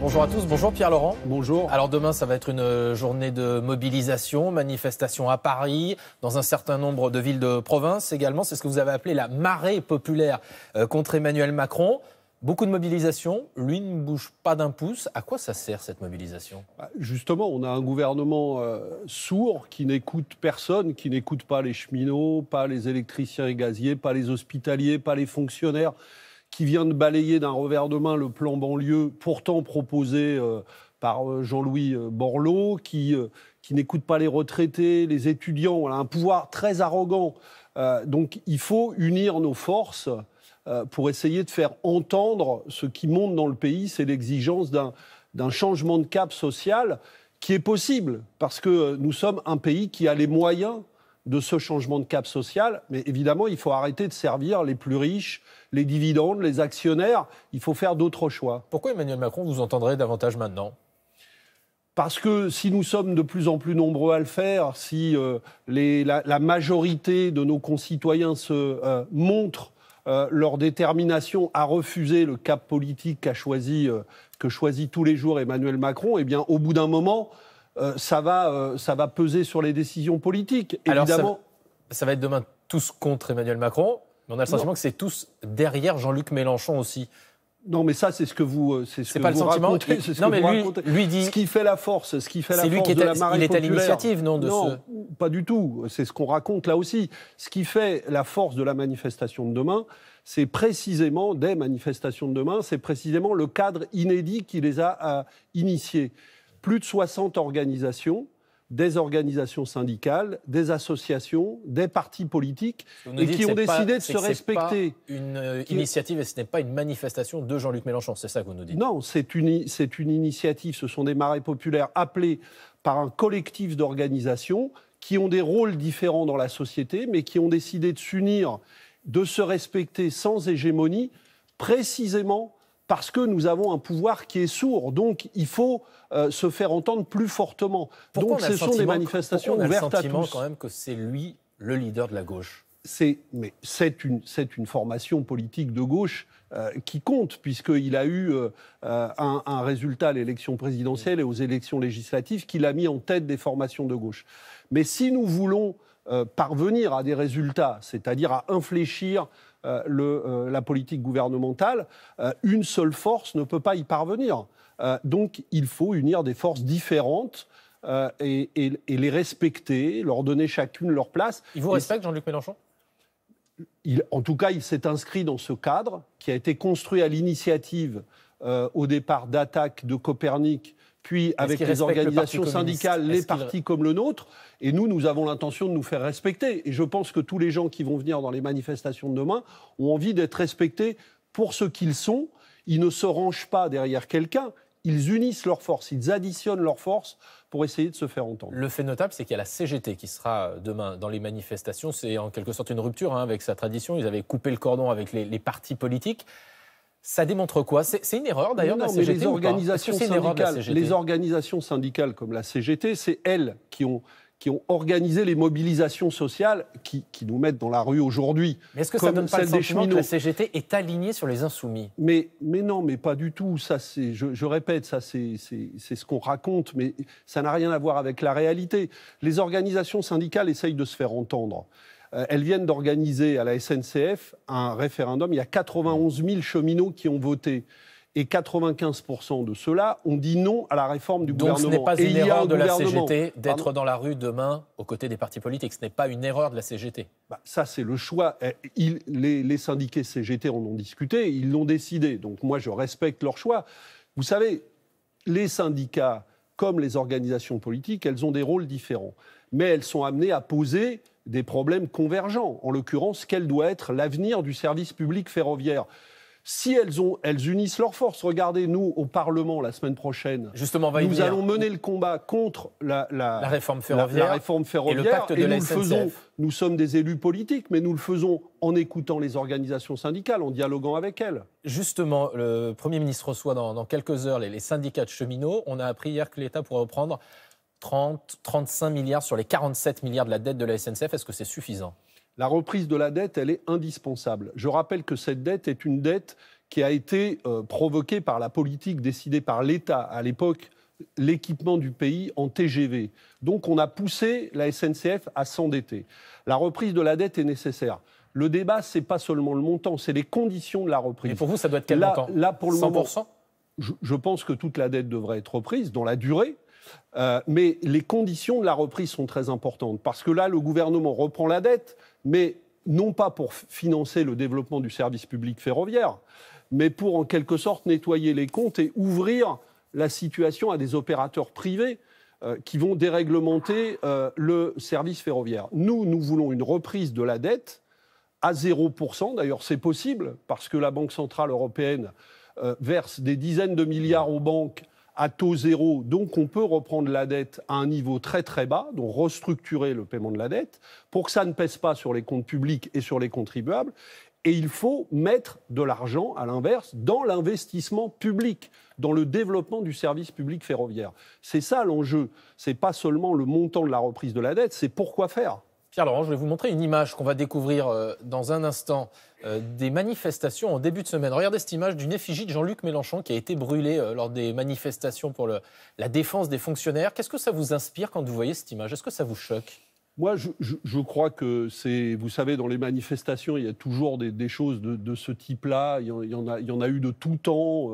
Bonjour à tous, bonjour Pierre-Laurent. Bonjour. Alors demain, ça va être une journée de mobilisation, manifestation à Paris, dans un certain nombre de villes de province également. C'est ce que vous avez appelé la marée populaire contre Emmanuel Macron. Beaucoup de mobilisation, lui ne bouge pas d'un pouce. À quoi ça sert cette mobilisation ? Justement, on a un gouvernement sourd qui n'écoute personne, qui n'écoute pas les cheminots, pas les électriciens et gaziers, pas les hospitaliers, pas les fonctionnaires, qui vient de balayer d'un revers de main le plan banlieue, pourtant proposé par Jean-Louis Borloo, qui n'écoute pas les retraités, les étudiants. On a un pouvoir très arrogant. Donc il faut unir nos forces pour essayer de faire entendre ce qui monte dans le pays, c'est l'exigence d'un changement de cap social qui est possible, parce que nous sommes un pays qui a les moyens de ce changement de cap social, mais évidemment, il faut arrêter de servir les plus riches, les dividendes, les actionnaires, il faut faire d'autres choix. Pourquoi Emmanuel Macron vous entendrez davantage maintenant ? Parce que si nous sommes de plus en plus nombreux à le faire, si la majorité de nos concitoyens se montrent leur détermination à refuser le cap politique que choisit tous les jours Emmanuel Macron, eh bien, au bout d'un moment, ça va peser sur les décisions politiques. Alors, ça va être demain tous contre Emmanuel Macron, mais on a le sentiment que c'est tous derrière Jean-Luc Mélenchon aussi. Non, mais ça, c'est ce que vous racontez. Non, mais lui dit... Ce qui fait la force, de la marée populaire. Il est à l'initiative, non, pas du tout. C'est ce qu'on raconte là aussi. Ce qui fait la force de la manifestation de demain, c'est précisément, des manifestations de demain, c'est précisément le cadre inédit qui les a initiées. Plus de 60 organisations, des organisations syndicales, des associations, des partis politiques, et qui ont décidé de se respecter. C'est pas une initiative et ce n'est pas une manifestation de Jean-Luc Mélenchon, c'est ça que vous nous dites ? Non, c'est une initiative, ce sont des marées populaires appelées par un collectif d'organisations qui ont des rôles différents dans la société, mais qui ont décidé de s'unir, de se respecter sans hégémonie, précisément parce que nous avons un pouvoir qui est sourd. Donc, il faut se faire entendre plus fortement. Donc, ce sont des manifestations ouvertes à tous. On a le sentiment quand même que c'est lui le leader de la gauche. Mais c'est une formation politique de gauche qui compte, puisqu'il a eu un résultat à l'élection présidentielle et aux élections législatives qui l'a mis en tête des formations de gauche. Mais si nous voulons parvenir à des résultats, c'est-à-dire à infléchir la politique gouvernementale, une seule force ne peut pas y parvenir. Donc il faut unir des forces différentes et les respecter, leur donner chacune leur place. Il vous respecte, Jean-Luc Mélenchon ? En tout cas, il s'est inscrit dans ce cadre qui a été construit à l'initiative au départ d'Attaque, de Copernic, puis avec les organisations syndicales, les partis comme le nôtre. Et nous avons l'intention de nous faire respecter. Et je pense que tous les gens qui vont venir dans les manifestations de demain ont envie d'être respectés pour ce qu'ils sont. Ils ne se rangent pas derrière quelqu'un. Ils unissent leurs forces, ils additionnent leurs forces pour essayer de se faire entendre. Le fait notable, c'est qu'il y a la CGT qui sera demain dans les manifestations. C'est en quelque sorte une rupture avec sa tradition. Ils avaient coupé le cordon avec les partis politiques. Ça démontre quoi ? C'est une erreur d'ailleurs de la CGT les organisations syndicales comme la CGT, c'est elles qui ont organisé les mobilisations sociales qui nous mettent dans la rue aujourd'hui. Mais est-ce que ça donne pas le sentiment que la CGT est alignée sur les insoumis ? Mais non, mais pas du tout. Ça, je répète, ça c'est ce qu'on raconte, mais ça n'a rien à voir avec la réalité. Les organisations syndicales essayent de se faire entendre. Elles viennent d'organiser à la SNCF un référendum. Il y a 91 000 cheminots qui ont voté. Et 95% de ceux-là ont dit non à la réforme du gouvernement. Donc ce n'est pas une erreur de la CGT d'être dans la rue demain aux côtés des partis politiques. Ce n'est pas une erreur de la CGT. Ça, c'est le choix. Les syndiqués CGT en ont discuté, ils l'ont décidé. Donc moi, je respecte leur choix. Vous savez, les syndicats, comme les organisations politiques, elles ont des rôles différents. Mais elles sont amenées à poser des problèmes convergents. En l'occurrence, quel doit être l'avenir du service public ferroviaire ? Si elles unissent leurs forces, regardez, nous, au Parlement, la semaine prochaine, nous allons mener le combat contre la réforme ferroviaire, et le pacte de la SNCF. Nous sommes des élus politiques, mais nous le faisons en écoutant les organisations syndicales, en dialoguant avec elles. Justement, le Premier ministre reçoit dans quelques heures les syndicats de cheminots. On a appris hier que l'État pourrait reprendre 35 milliards sur les 47 milliards de la dette de la SNCF. Est-ce que c'est suffisant ? La reprise de la dette, elle est indispensable. Je rappelle que cette dette est une dette qui a été provoquée par la politique décidée par l'État à l'époque, l'équipement du pays en TGV. Donc on a poussé la SNCF à s'endetter. La reprise de la dette est nécessaire. Le débat, ce n'est pas seulement le montant, c'est les conditions de la reprise. Et pour vous, ça doit être quel montant ? Là, pour le 100% moment, je pense que toute la dette devrait être reprise dans la durée. Mais les conditions de la reprise sont très importantes. Parce que là, le gouvernement reprend la dette, mais non pas pour financer le développement du service public ferroviaire, mais pour en quelque sorte nettoyer les comptes et ouvrir la situation à des opérateurs privés qui vont déréglementer le service ferroviaire. Nous voulons une reprise de la dette à 0%. D'ailleurs, c'est possible parce que la Banque centrale européenne verse des dizaines de milliards aux banques à taux zéro. Donc, on peut reprendre la dette à un niveau très, très bas, donc restructurer le paiement de la dette pour que ça ne pèse pas sur les comptes publics et sur les contribuables. Et il faut mettre de l'argent, à l'inverse, dans l'investissement public, dans le développement du service public ferroviaire. C'est ça l'enjeu. Ce n'est pas seulement le montant de la reprise de la dette, c'est pourquoi faire. Pierre-Laurent, je vais vous montrer une image qu'on va découvrir dans un instant des manifestations en début de semaine. Regardez cette image d'une effigie de Jean-Luc Mélenchon qui a été brûlée lors des manifestations pour la défense des fonctionnaires. Qu'est-ce que ça vous inspire quand vous voyez cette image ? Est-ce que ça vous choque ? Moi, je crois que c'est... Vous savez, dans les manifestations, il y a toujours des choses de ce type-là. Il y en a eu de tout temps,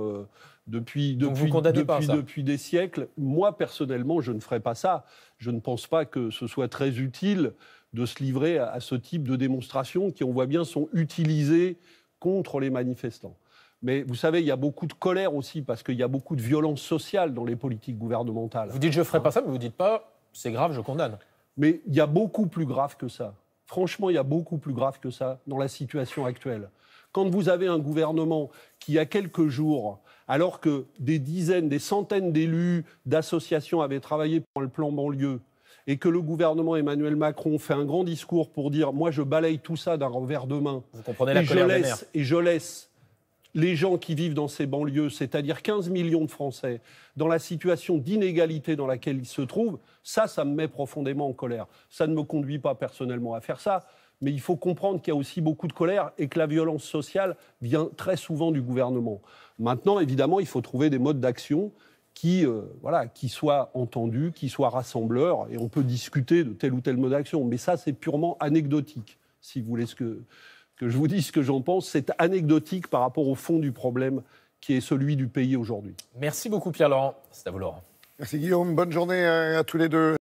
depuis des siècles. Moi, personnellement, je ne ferai pas ça. Je ne pense pas que ce soit très utile de se livrer à ce type de démonstrations qui, on voit bien, sont utilisées contre les manifestants. Mais vous savez, il y a beaucoup de colère aussi, parce qu'il y a beaucoup de violence sociale dans les politiques gouvernementales. Vous dites « je ne ferai pas ça », mais vous ne dites pas « c'est grave, je condamne ». Mais il y a beaucoup plus grave que ça. Franchement, il y a beaucoup plus grave que ça dans la situation actuelle. Quand vous avez un gouvernement qui, il y a quelques jours, alors que des dizaines, des centaines d'élus, d'associations avaient travaillé pour le plan banlieue, et que le gouvernement Emmanuel Macron fait un grand discours pour dire « moi, je balaye tout ça d'un revers de main ». Vous comprenez la colère des maires. Et je laisse les gens qui vivent dans ces banlieues, c'est-à-dire 15 millions de Français, dans la situation d'inégalité dans laquelle ils se trouvent, ça me met profondément en colère. Ça ne me conduit pas personnellement à faire ça, mais il faut comprendre qu'il y a aussi beaucoup de colère et que la violence sociale vient très souvent du gouvernement. Maintenant, évidemment, il faut trouver des modes d'action qui soient entendus, qui soient rassembleurs, et on peut discuter de tel ou tel mode d'action, mais ça, c'est purement anecdotique, si vous voulez que je vous dise ce que j'en pense, c'est anecdotique par rapport au fond du problème qui est celui du pays aujourd'hui. Merci beaucoup Pierre-Laurent. C'est à vous Laurent. Merci Guillaume, bonne journée à tous les deux.